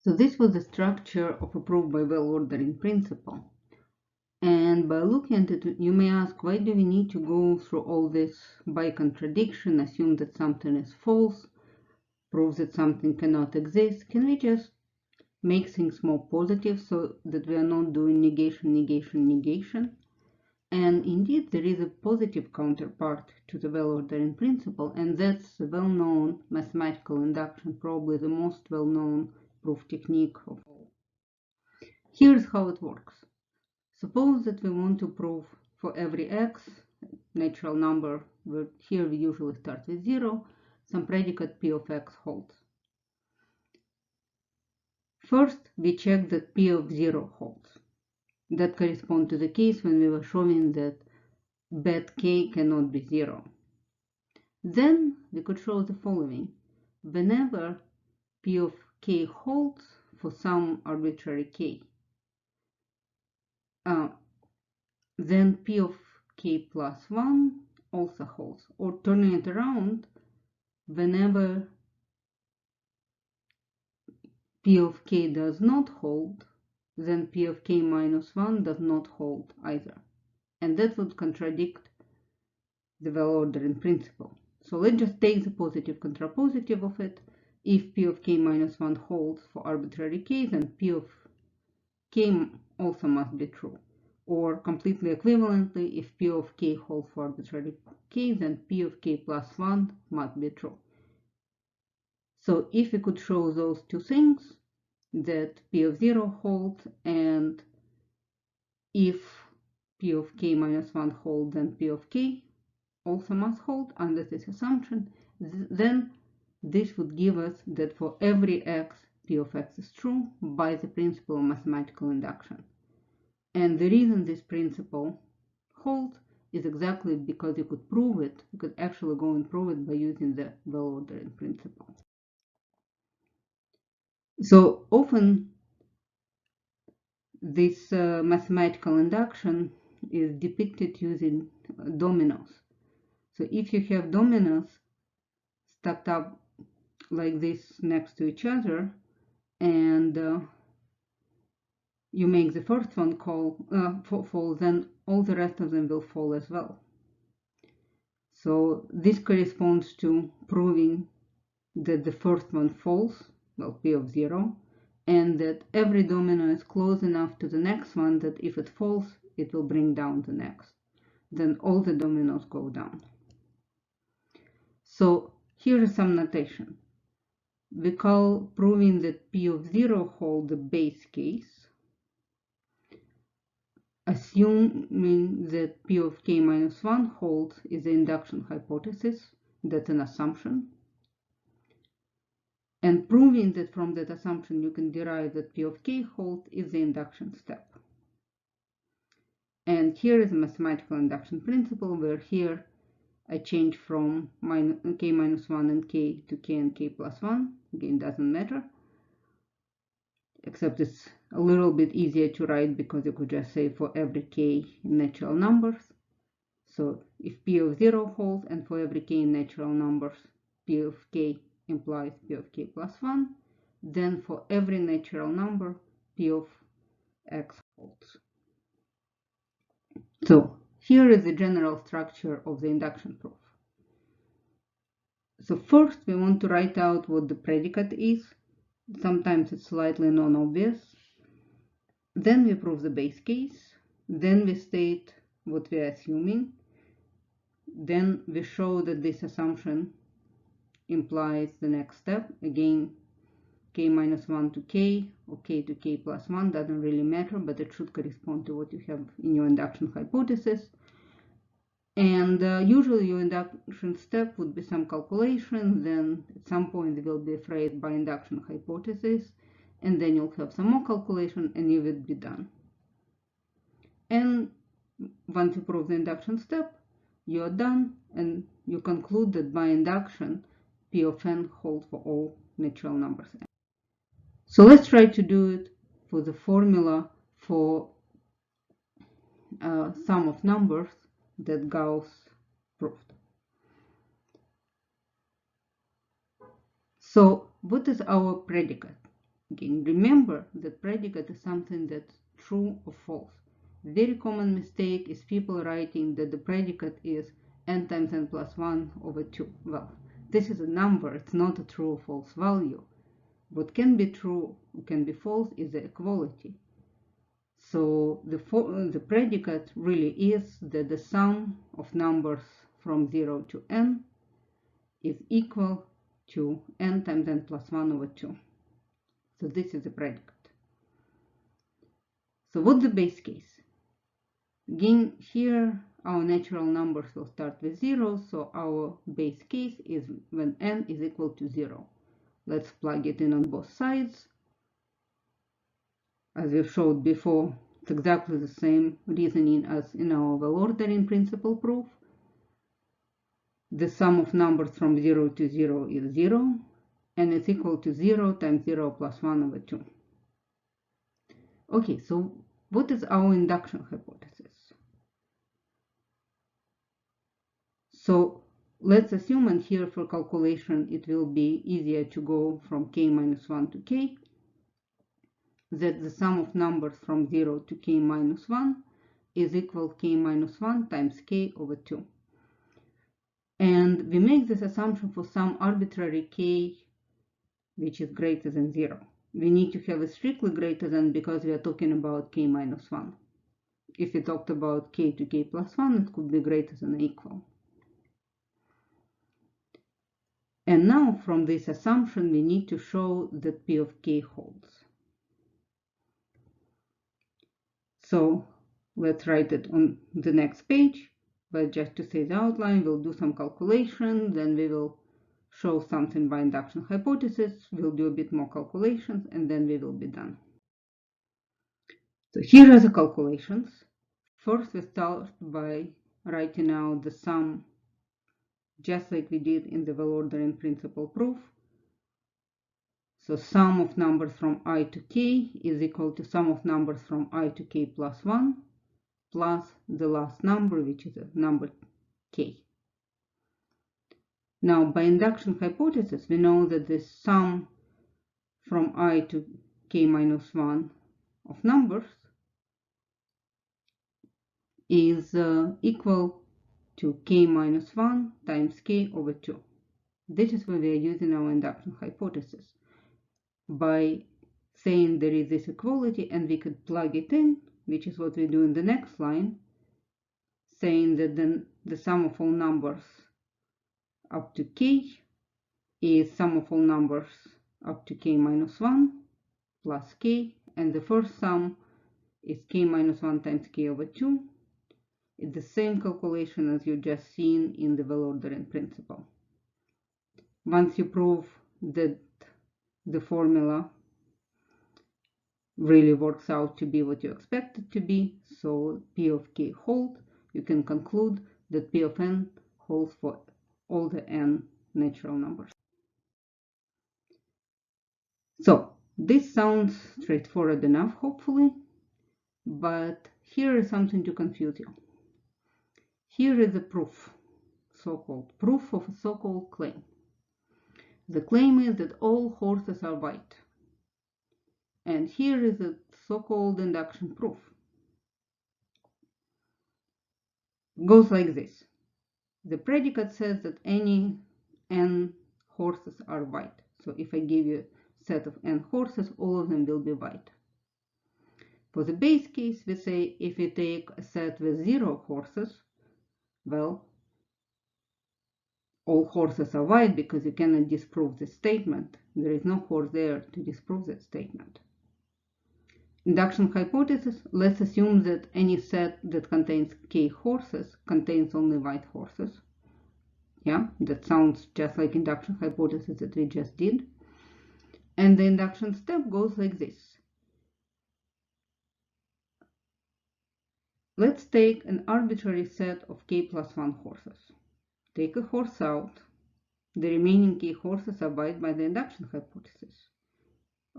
So this was the structure of a proof by well-ordering principle. And by looking at it, you may ask, why do we need to go through all this by contradiction, assume that something is false, prove that something cannot exist? Can we just make things more positive so that we are not doing negation, negation, negation? And indeed, there is a positive counterpart to the well-ordering principle, and that's the well-known mathematical induction, probably the most well-known proof technique of all. Here's how it works. Suppose that we want to prove for every x, natural number, here we usually start with 0, some predicate p of x holds. First, we check that p of 0 holds. That corresponds to the case when we were showing that bet k cannot be 0. Then we could show the following. Whenever p of k holds for some arbitrary k, then p of k plus 1 also holds. Or turning it around, whenever p of k does not hold, then p of k minus 1 does not hold either. And that would contradict the well-ordering principle. So let's just take the positive contrapositive of it. If p of k minus 1 holds for arbitrary k, then p of k also must be true. Or completely equivalently, if p of k holds for arbitrary k, then p of k plus 1 must be true. So if we could show those two things, that p of 0 holds, and if p of k minus 1 holds, then p of k also must hold under this assumption, then this would give us that for every x, p of x is true by the principle of mathematical induction. And the reason this principle holds is exactly because you could prove it. You could actually go and prove it by using the well-ordering principle. So often this mathematical induction is depicted using dominoes. So if you have dominoes stacked up like this next to each other, and you make the first one fall, then all the rest of them will fall as well. So this corresponds to proving that the first one falls, well, p of 0, and that every domino is close enough to the next one that if it falls, it will bring down the next. Then all the dominoes go down. So here is some notation. We call proving that p of 0 holds the base case, assuming that p of k minus 1 holds is the induction hypothesis. That's an assumption. And proving that from that assumption you can derive that p of k holds is the induction step. And here is a mathematical induction principle, where here I change from k minus 1 and k to k and k plus 1. Again, doesn't matter, except it's a little bit easier to write because you could just say for every k in natural numbers. So if p of 0 holds, and for every k in natural numbers, p of k implies p of k plus 1, then for every natural number, p of x holds. So here is the general structure of the induction proof. So first we want to write out what the predicate is. Sometimes it's slightly non-obvious. Then we prove the base case. Then we state what we are assuming. Then we show that this assumption implies the next step. Again, k minus 1 to k, or k to k plus 1, doesn't really matter, but it should correspond to what you have in your induction hypothesis. And usually your induction step would be some calculation, then at some point they will be phrased by induction hypothesis, and then you'll have some more calculation and you will be done. And once you prove the induction step, you're done, and you conclude that by induction, p of n holds for all natural numbers n. So let's try to do it for the formula for sum of numbers that Gauss proved. So what is our predicate? Again, remember that predicate is something that's true or false. Very common mistake is people writing that the predicate is n times n plus 1 over 2. Well, this is a number, it's not a true or false value. What can be true or can be false is the equality. So the predicate really is that the sum of numbers from 0 to n is equal to n times n plus 1 over 2. So this is the predicate. So what's the base case? Again, here our natural numbers will start with 0, so our base case is when n is equal to 0. Let's plug it in on both sides. As we showed before, it's exactly the same reasoning as in our well-ordering principle proof. The sum of numbers from 0 to 0 is 0, and it's equal to 0 times 0 plus 1 over 2. Okay, so what is our induction hypothesis? So let's assume, and here for calculation it will be easier to go from k minus 1 to k, that the sum of numbers from 0 to k minus 1 is equal to k minus 1 times k over 2. And we make this assumption for some arbitrary k which is greater than 0. We need to have a strictly greater than because we are talking about k minus 1. If we talked about k to k plus 1, it could be greater than or equal. And now from this assumption we need to show that p of k holds. So let's write it on the next page, but just to say the outline, we'll do some calculation, then we will show something by induction hypothesis, we'll do a bit more calculations, and then we will be done. So here are the calculations. First we start by writing out the sum, just like we did in the well-ordering principle proof. So sum of numbers from I to k is equal to sum of numbers from I to k plus 1 plus the last number, which is a number k. Now by induction hypothesis we know that the sum from I to k minus 1 of numbers is equal to k minus 1 times k over 2. This is where we are using our induction hypothesis by saying there is this equality, and we could plug it in, which is what we do in the next line, saying that then the sum of all numbers up to k is sum of all numbers up to k minus 1 plus k, and the first sum is k minus 1 times k over 2. It's the same calculation as you just seen in the well-ordering principle. Once you prove that the formula really works out to be what you expect it to be, so p of k holds, you can conclude that p of n holds for all the n natural numbers. So this sounds straightforward enough, hopefully, but here is something to confuse you. Here is a proof, so-called proof of a so-called claim. The claim is that all horses are white. And here is a so-called induction proof. It goes like this. The predicate says that any n horses are white. So if I give you a set of n horses, all of them will be white. For the base case, we say if we take a set with 0 horses, well, all horses are white because you cannot disprove this statement. There is no horse there to disprove that statement. Induction hypothesis, let's assume that any set that contains k horses contains only white horses. Yeah, that sounds just like induction hypothesis that we just did. And the induction step goes like this. Let's take an arbitrary set of k plus 1 horses. Take a horse out. The remaining k horses are white by the induction hypothesis.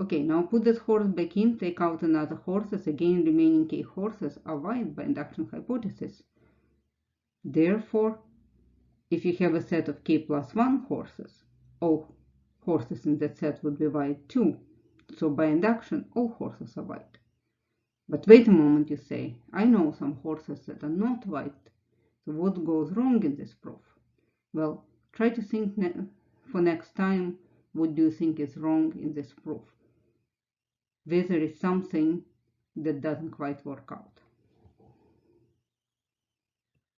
Okay, now put this horse back in, take out another horses, again remaining k horses are white by induction hypothesis. Therefore, if you have a set of k plus 1 horses, all horses in that set would be white too. So by induction, all horses are white. But wait a moment, you say, I know some horses that are not white. So what goes wrong in this proof? Well, try to think for next time, what do you think is wrong in this proof? Whether it's something that doesn't quite work out.